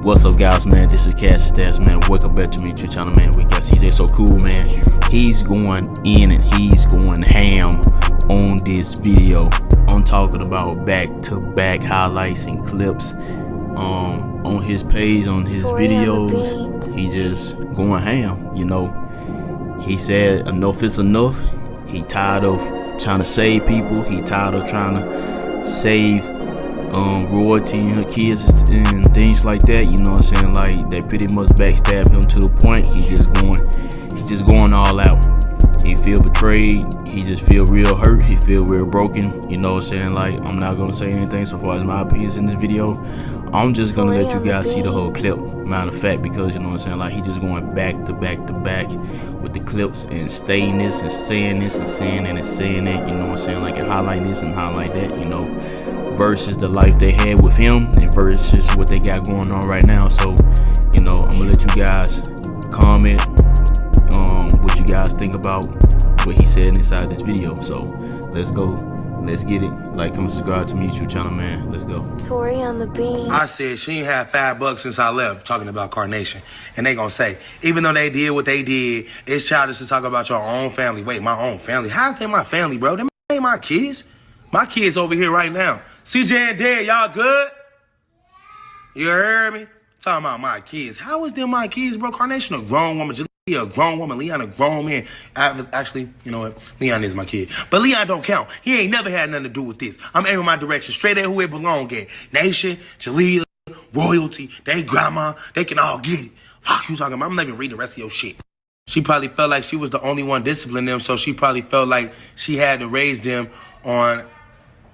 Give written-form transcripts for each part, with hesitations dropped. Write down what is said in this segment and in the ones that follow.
What's up, guys, man? This is Cass Stats, man. Welcome back to me YouTube channel, man. We got CJ So Cool, man. He's going in and he's going ham on this video. I'm talking about back-to-back highlights and clips on his page, on his videos. He just going ham, you know. He said enough is enough. He tired of trying to save people. He tired of trying to save Royalty and her kids and things like that. You know what I'm saying? Like, they pretty much backstab him to the point he just going all out. He feel betrayed. He just feel real hurt. He feel real broken. You know what I'm saying? Like, I'm not gonna say anything so far as my opinions in this video. I'm just gonna let you guys see the whole clip. Matter of fact, because you know what I'm saying, like, he just going back to back to back with the clips and stating this and saying this and saying it and saying it. You know what I'm saying? Like, and highlight this and highlight that. You know, versus the life they had with him and versus what they got going on right now. So, you know, I'm gonna let you guys comment what you guys think about what he said inside this video. So let's go. Let's get it. Like, comment, subscribe to my YouTube channel, man. Let's go. Tori on the beat. I said she ain't had $5 since I left, talking about Carnation. And they gonna say, even though they did what they did, it's childish to talk about your own family. Wait, my own family? How's they my family, bro? Them ain't my kids. My kids over here right now. CJ and Dad, y'all good? You heard me? Talking about my kids. How is them my kids, bro? Carnation a grown woman. Jalea a grown woman. Leon a grown man. Actually, you know what? Leon is my kid. But Leon don't count. He ain't never had nothing to do with this. I'm aiming my direction straight at who it belong at. Nation, Jalea, Royalty, they grandma, they can all get it. Fuck you talking about? I'm not even reading the rest of your shit. She probably felt like she was the only one disciplining them, so she probably felt like she had to raise them on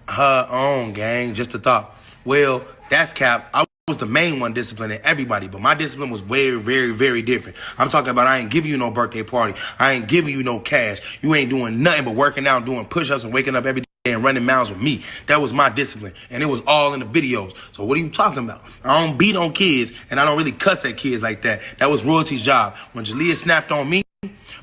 her own, gang. Just a thought. Well, that's cap. I was the main one disciplining everybody, but my discipline was very, very, very different. I'm talking about I ain't giving you no birthday party. I ain't giving you no cash. You ain't doing nothing but working out, doing push-ups, and waking up every day and running miles with me. That was my discipline, and it was all in the videos. So what are you talking about? I don't beat on kids, and I don't really cuss at kids like that. That was Royalty's job. When Jalea snapped on me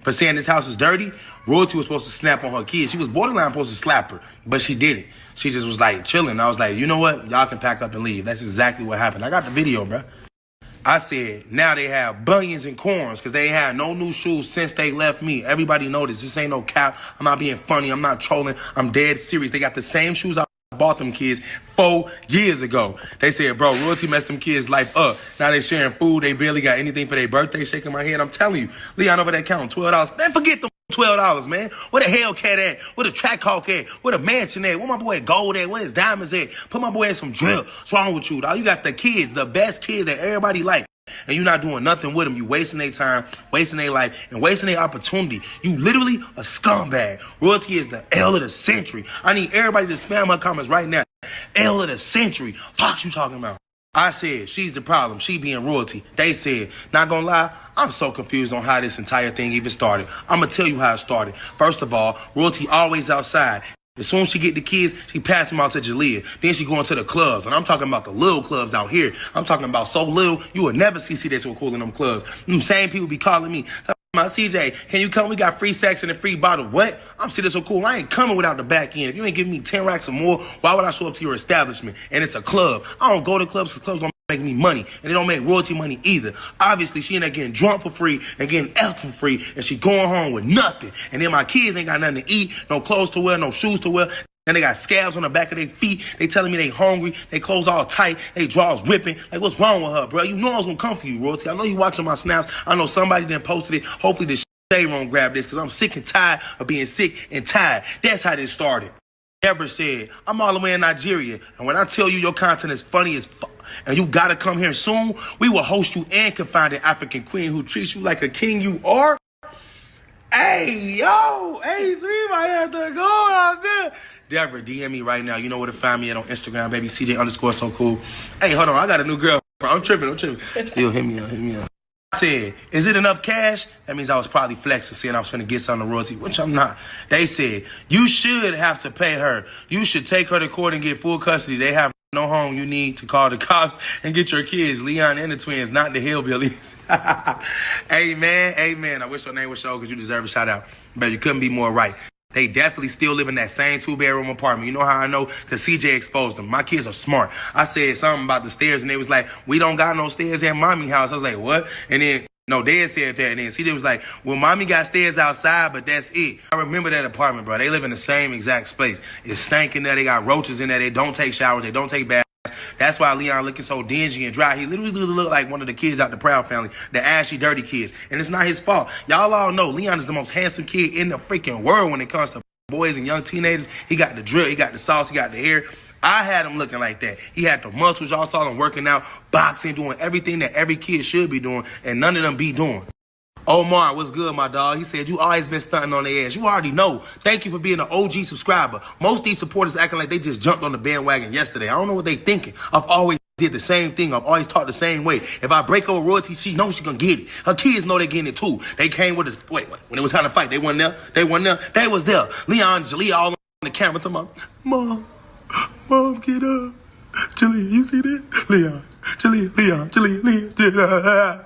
for saying this house is dirty, Royalty was supposed to snap on her kids. She was borderline supposed to slap her, but she didn't. She just was like chilling. I was like, you know what? Y'all can pack up and leave. That's exactly what happened. I got the video, bro. I said, now they have bunions and corns because they ain't had no new shoes since they left me. Everybody know this. This ain't no cap. I'm not being funny. I'm not trolling. I'm dead serious. They got the same shoes I bought them kids 4 years ago. They said, bro, Royalty messed them kids' life up. Now they sharing food. They barely got anything for their birthday. Shaking my head. I'm telling you. Leon over there counting $12. Man, forget them $12, man. Where the Hellcat at? Where the Track Hawk at? Where the mansion at? Where my boy Gold at? Where his diamonds at? Put my boy in some drill. What's wrong with you, dog? You got the kids, the best kids that everybody like. And you're not doing nothing with them. You wasting their time, wasting their life, and wasting their opportunity. You literally a scumbag. Royalty is the L of the century. I need everybody to spam her comments right now. L of the century. Fuck you talking about? I said, she's the problem. She being Royalty. They said, not gonna lie, I'm so confused on how this entire thing even started. I'm gonna tell you how it started. First of all, Royalty always outside. As soon as she get the kids, she pass them out to Jalea. Then she going to the clubs. And I'm talking about the little clubs out here. I'm talking about so little, you would never see they so cool in them clubs. Them same people be calling me. About CJ, can you come? We got free section and free bottle. What? I'm sitting so cool. I ain't coming without the back end. If you ain't giving me 10 racks or more, why would I show up to your establishment? And it's a club. I don't go to clubs because clubs don't make me money. And they don't make Royalty money either. Obviously, she ended up getting drunk for free and getting F for free. And she going home with nothing. And then my kids ain't got nothing to eat, no clothes to wear, no shoes to wear. And they got scabs on the back of their feet. They telling me they hungry. They clothes all tight. They drawers ripping. Like, what's wrong with her, bro? You know I was going to come for you, Royalty. I know you watching my snaps. I know somebody done posted it. Hopefully the shade won't grab this because I'm sick and tired of being sick and tired. That's how this started. Deborah said, I'm all the way in Nigeria. And when I tell you your content is funny as fuck, and you got to come here soon, we will host you and confide an African queen who treats you like a king you are. Hey, yo. Hey, so we might have to go out there. Deborah, DM me right now. You know where to find me at on Instagram, baby. CJ_so_cool. Hey, hold on. I got a new girl. I'm tripping. Still hit me up. I said, is it enough cash? That means I was probably flexing, saying I was finna get some of the Royalty, which I'm not. They said, you should have to pay her. You should take her to court and get full custody. They have no home. You need to call the cops and get your kids, Leon and the twins, not the hillbillies. Amen. I wish your name was show because you deserve a shout out. But you couldn't be more right. They definitely still live in that same 2-bedroom apartment. You know how I know? Because CJ exposed them. My kids are smart. I said something about the stairs, and they was like, we don't got no stairs at mommy house. I was like, what? And then, no, Dad said that, and then CJ was like, well, mommy got stairs outside, but that's it. I remember that apartment, bro. They live in the same exact space. It's stinking there. They got roaches in there. They don't take showers. They don't take baths. That's why Leon looking so dingy and dry. He literally look like one of the kids out the Proud Family, the ashy, dirty kids. And it's not his fault. Y'all all know Leon is the most handsome kid in the freaking world when it comes to boys and young teenagers. He got the drill, he got the sauce, he got the hair. I had him looking like that. He had the muscles. Y'all saw him working out, boxing, doing everything that every kid should be doing, and none of them be doing. Omar, what's good, my dog? He said, you always been stunting on their ass. You already know. Thank you for being an OG subscriber. Most of these supporters acting like they just jumped on the bandwagon yesterday. I don't know what they thinking. I've always did the same thing. I've always talked the same way. If I break over Royalty, she knows she gonna get it. Her kids know they getting it too. They came with us. Wait, when it was time to fight, they wasn't there. They wasn't there. They was there. Leon, Jalea all on the camera talking about, Mom, get up. Jalea, you see that? Leon, Jalea.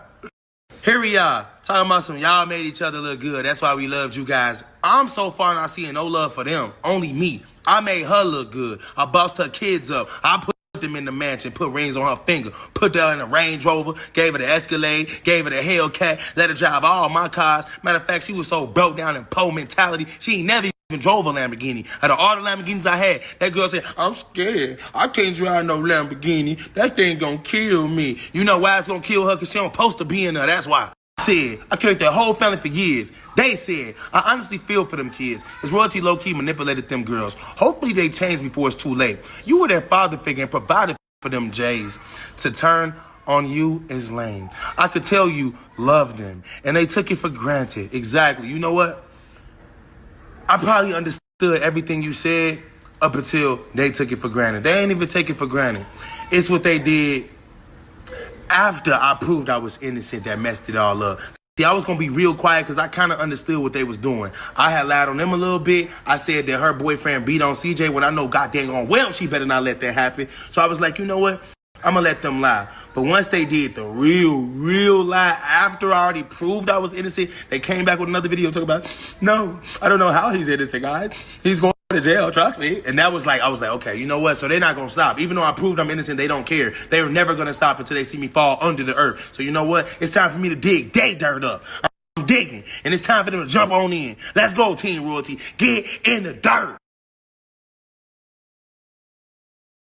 Here we are, talking about some y'all made each other look good. That's why we loved you guys. I'm so far not seeing no love for them, only me. I made her look good. I bossed her kids up. I put them in the mansion, put rings on her finger, put her in a Range Rover, gave her the Escalade, gave her the Hellcat, let her drive all my cars. Matter of fact, she was so broke down in po mentality, she ain't never even drove a Lamborghini. Out of all the Lamborghinis I had, that girl said, I'm scared. I can't drive no Lamborghini. That thing gonna kill me. You know why it's gonna kill her? Because she don't supposed to be in there. That's why. Said, I carried their whole family for years. They said, I honestly feel for them kids. His Royalty low-key manipulated them girls. Hopefully they change before it's too late. You were their father figure and provided for them Jays. To turn on you is lame. I could tell you love them, and they took it for granted. Exactly. You know what? I probably understood everything you said up until they took it for granted. They ain't even take it for granted. It's what they did after I proved I was innocent that messed it all up. See, I was going to be real quiet because I kind of understood what they was doing. I had lied on them a little bit. I said that her boyfriend beat on CJ when I know goddamn well she better not let that happen. So I was like, you know what? I'm going to let them lie. But once they did the real lie, after I already proved I was innocent, they came back with another video talking about, no, I don't know how he's innocent, guys. He's going to jail, trust me. And that was like, I was like, okay, you know what? So they're not going to stop. Even though I proved I'm innocent, they don't care. They were never going to stop until they see me fall under the earth. So you know what? It's time for me to dig they dirt up. I'm digging. And it's time for them to jump on in. Let's go, Team Royalty. Get in the dirt.